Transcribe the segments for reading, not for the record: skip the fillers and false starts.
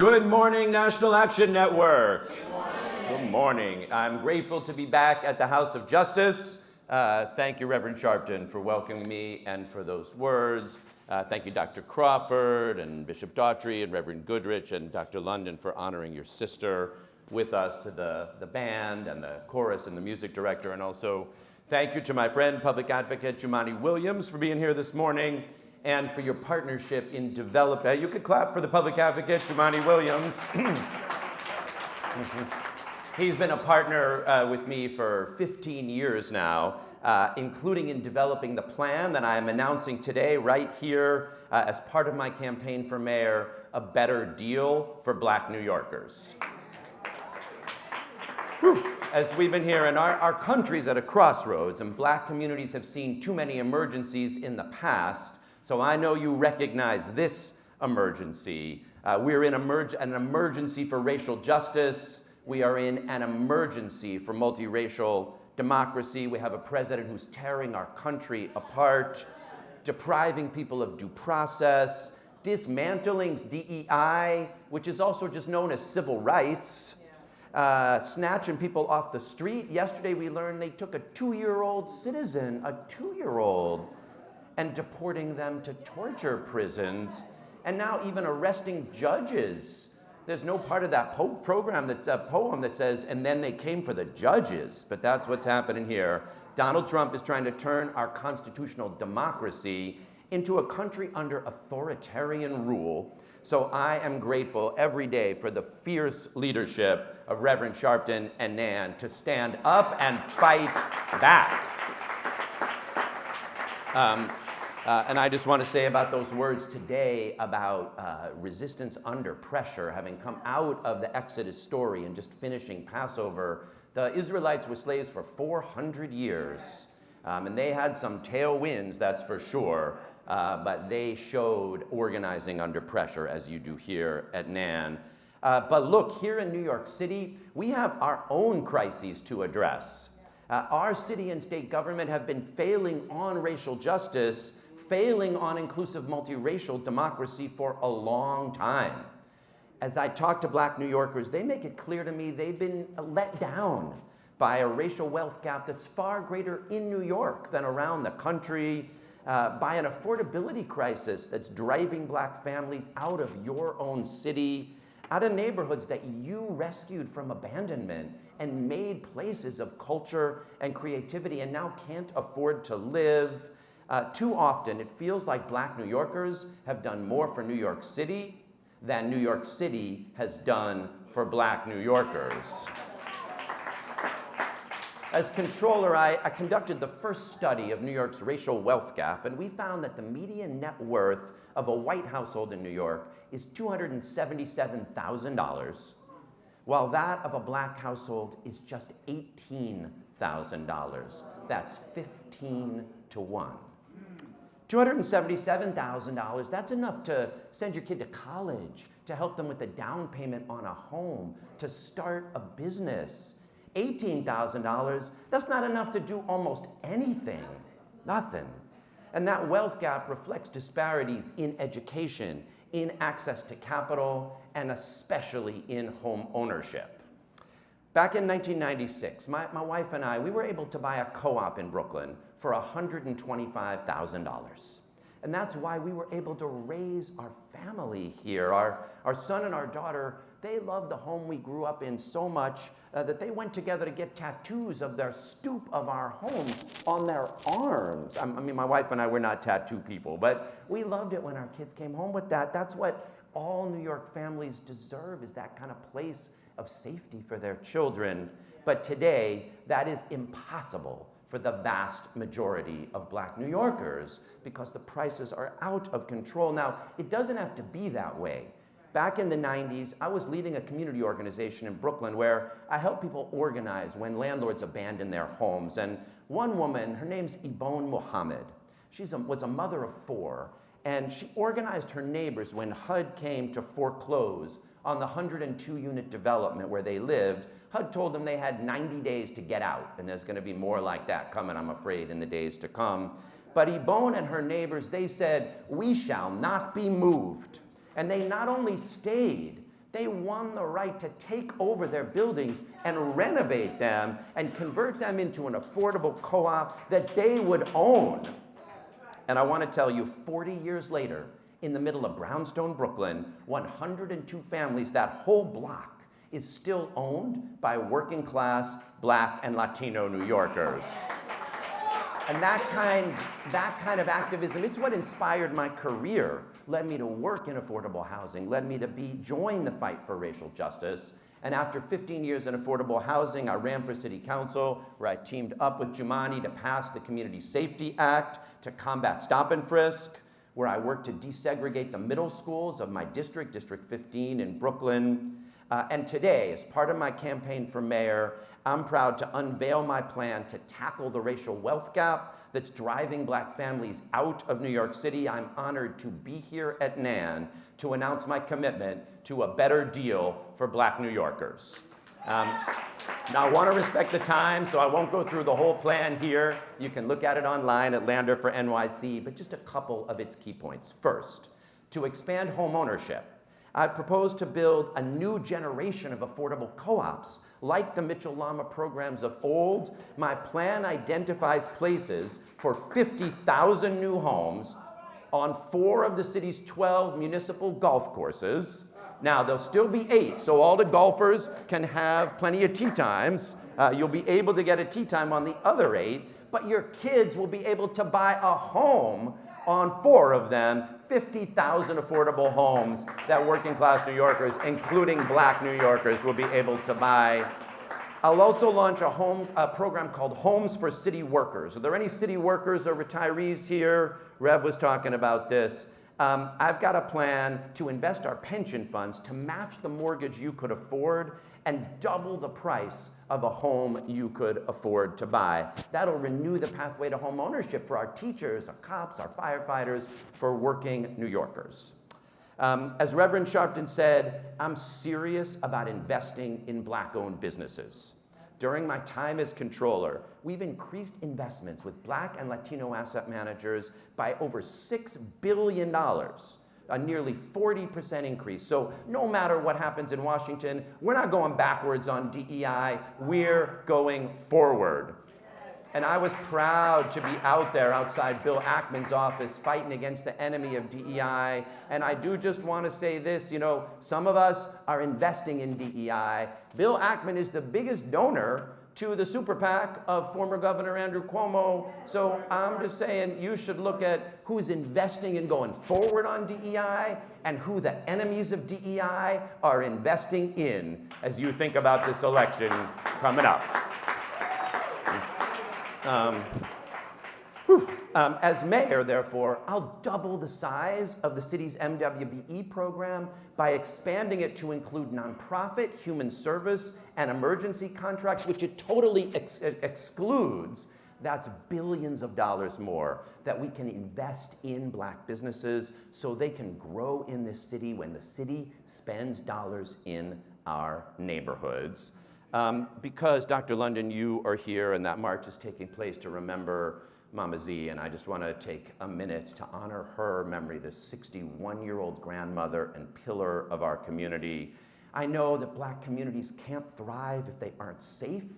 Good morning, National Action Network. Good morning. I'm grateful to be back at the House of Justice. Thank you, Reverend Sharpton, for welcoming me and for those words. Thank you, Dr. Crawford and Bishop Daughtry and Reverend Goodrich and Dr. London for honoring your sister with us, to the band and the chorus and the music director. And also thank you to my friend, Public Advocate Jumaane Williams, for being here this morning and for your partnership in developing. You could clap for the Public Advocate, Jumaane Williams. He's been a partner with me for 15 years now, including in developing the plan that I am announcing today right here as part of my campaign for mayor, A Better Deal for Black New Yorkers. As we've been here, and our country's at a crossroads, and Black communities have seen too many emergencies in the past, so I know you recognize this emergency. We're in an emergency for racial justice. We are in an emergency for multiracial democracy. We have a president who's tearing our country apart, depriving people of due process, dismantling DEI, which is also just known as civil rights, snatching people off the street. Yesterday we learned they took a 2-year-old citizen, and deporting them to torture prisons, and now even arresting judges. There's no part of that program that's a poem that says, and then they came for the judges, but that's what's happening here. Donald Trump is trying to turn our constitutional democracy into a country under authoritarian rule. So I am grateful every day for the fierce leadership of Reverend Sharpton and Nan to stand up and fight back. And I just want to say about those words today about resistance under pressure, having come out of the Exodus story and just finishing Passover. The Israelites were slaves for 400 years, and they had some tailwinds, that's for sure, but they showed organizing under pressure, as you do here at Nan. But look, here in New York City, we have our own crises to address. Our city and state government have been failing on racial justice, failing on inclusive multiracial democracy for a long time. As I talk to Black New Yorkers, they make it clear to me they've been let down by a racial wealth gap that's far greater in New York than around the country, by an affordability crisis that's driving Black families out of your own city, out of neighborhoods that you rescued from abandonment and made places of culture and creativity and now can't afford to live. Too often, it feels like Black New Yorkers have done more for New York City than New York City has done for Black New Yorkers. As controller, I conducted the first study of New York's racial wealth gap, and we found that the median net worth of a white household in New York is $277,000, while that of a Black household is just $18,000. That's 15 to 1. $277,000, that's enough to send your kid to college, to help them with the down payment on a home, to start a business. $18,000, that's not enough to do almost anything, nothing. And that wealth gap reflects disparities in education, in access to capital, and especially in home ownership. Back in 1996, my wife and I, we were able to buy a co-op in Brooklyn for $125,000. And that's why we were able to raise our family here. Our son and our daughter, they loved the home we grew up in so much that they went together to get tattoos of their stoop of our home on their arms. I mean, my wife and I were not tattoo people, but we loved it when our kids came home with that. That's what all New York families deserve, is that kind of place of safety for their children. But today, that is impossible for the vast majority of Black New Yorkers because the prices are out of control. Now, it doesn't have to be that way. Back in the 90s, I was leading a community organization in Brooklyn where I helped people organize when landlords abandon their homes. And one woman, her name's Ibon Mohammed. She was a mother of 4, and she organized her neighbors when HUD came to foreclose on the 102-unit development where they lived. HUD told them they had 90 days to get out, and there's gonna be more like that coming, I'm afraid, in the days to come. But Ibon and her neighbors, they said, "We shall not be moved." And they not only stayed, They won the right to take over their buildings and renovate them and convert them into an affordable co-op that they would own. And I want to tell you, 40 years later, in the middle of Brownstone, Brooklyn, 102 families, that whole block is still owned by working class Black and Latino New Yorkers. And that kind of activism, it's what inspired my career, led me to work in affordable housing, led me to join the fight for racial justice. And after 15 years in affordable housing, I ran for city council, where I teamed up with Jumaane to pass the Community Safety Act to combat stop and frisk, where I worked to desegregate the middle schools of my district, District 15 in Brooklyn. And today, as part of my campaign for mayor, I'm proud to unveil my plan to tackle the racial wealth gap that's driving Black families out of New York City. I'm honored to be here at NAN to announce my commitment to a better deal for Black New Yorkers. Now, I want to respect the time, so I won't go through the whole plan here. You can look at it online at Lander for NYC, but just a couple of its key points. First, to expand home ownership, I propose to build a new generation of affordable co-ops like the Mitchell-Lama programs of old. My plan identifies places for 50,000 new homes on 4 of the city's 12 municipal golf courses. Now, there'll still be 8, so all the golfers can have plenty of tee times. You'll be able to get a tee time on the other 8, but your kids will be able to buy a home on 4 of them, 50,000 affordable homes that working class New Yorkers, including Black New Yorkers, will be able to buy. I'll also launch a program called Homes for City Workers. Are there any city workers or retirees here? Rev was talking about this. I've got a plan to invest our pension funds to match the mortgage you could afford and double the price of a home you could afford to buy. That'll renew the pathway to home ownership for our teachers, our cops, our firefighters, for working New Yorkers. As Reverend Sharpton said, I'm serious about investing in Black-owned businesses. During my time as controller, we've increased investments with Black and Latino asset managers by over $6 billion, a nearly 40% increase. So no matter what happens in Washington, we're not going backwards on DEI, we're going forward. And I was proud to be out there outside Bill Ackman's office fighting against the enemy of DEI. And I do just want to say this, some of us are investing in DEI. Bill Ackman is the biggest donor to the super PAC of former Governor Andrew Cuomo. So I'm just saying you should look at who's investing in going forward on DEI and who the enemies of DEI are investing in as you think about this election coming up. As mayor, therefore, I'll double the size of the city's MWBE program by expanding it to include nonprofit, human service, and emergency contracts, which it totally excludes. That's billions of dollars more that we can invest in Black businesses so they can grow in this city when the city spends dollars in our neighborhoods. Because, Dr. London, you are here and that march is taking place to remember Mama Z, and I just want to take a minute to honor her memory, this 61-year-old grandmother and pillar of our community. I know that Black communities can't thrive if they aren't safe,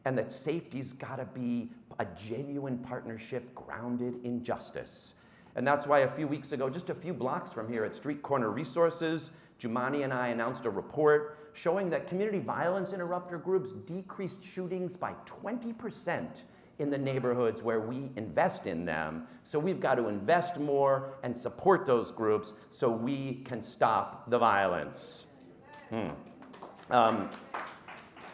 and that safety's got to be a genuine partnership grounded in justice. And that's why a few weeks ago, just a few blocks from here at Street Corner Resources, Jumaane and I announced a report showing that community violence interrupter groups decreased shootings by 20% in the neighborhoods where we invest in them. So we've got to invest more and support those groups so we can stop the violence.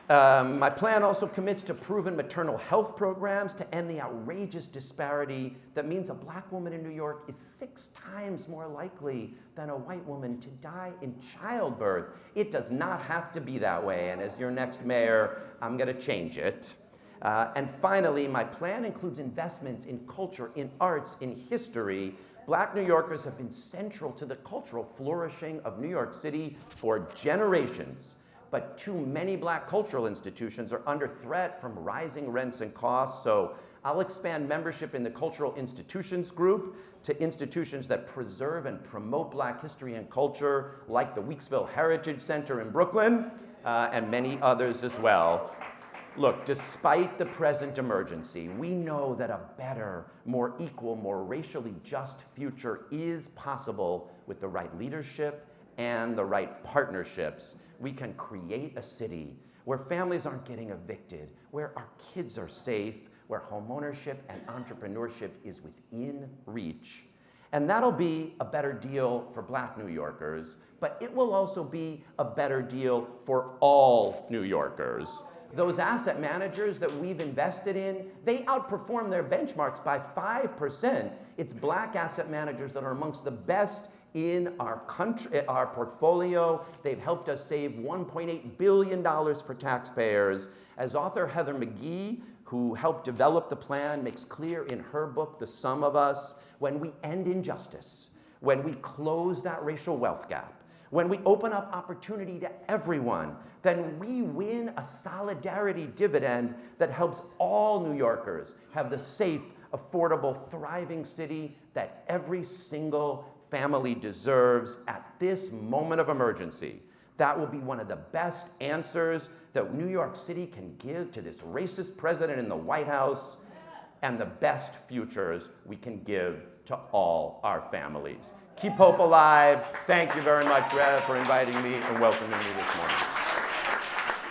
My plan also commits to proven maternal health programs to end the outrageous disparity that means a Black woman in New York is 6 times more likely than a white woman to die in childbirth. It does not have to be that way, and as your next mayor, I'm gonna change it. And finally, my plan includes investments in culture, in arts, in history. Black New Yorkers have been central to the cultural flourishing of New York City for generations. But too many Black cultural institutions are under threat from rising rents and costs, so I'll expand membership in the Cultural Institutions Group to institutions that preserve and promote Black history and culture, like the Weeksville Heritage Center in Brooklyn, and many others as well. Look, despite the present emergency, we know that a better, more equal, more racially just future is possible with the right leadership and the right partnerships. We can create a city where families aren't getting evicted, where our kids are safe, where homeownership and entrepreneurship is within reach. And that'll be a better deal for Black New Yorkers, but it will also be a better deal for all New Yorkers. Those asset managers that we've invested in, they outperform their benchmarks by 5%. It's Black asset managers that are amongst the best in our country, our portfolio. They've helped us save $1.8 billion for taxpayers. As author Heather McGhee, who helped develop the plan, makes clear in her book, The Sum of Us, when we end injustice, when we close that racial wealth gap, when we open up opportunity to everyone, then we win a solidarity dividend that helps all New Yorkers have the safe, affordable, thriving city that every single family deserves at this moment of emergency. That will be one of the best answers that New York City can give to this racist president in the White House, and the best futures we can give to all our families. Keep hope alive. Thank you very much, Rev, for inviting me and welcoming me this morning.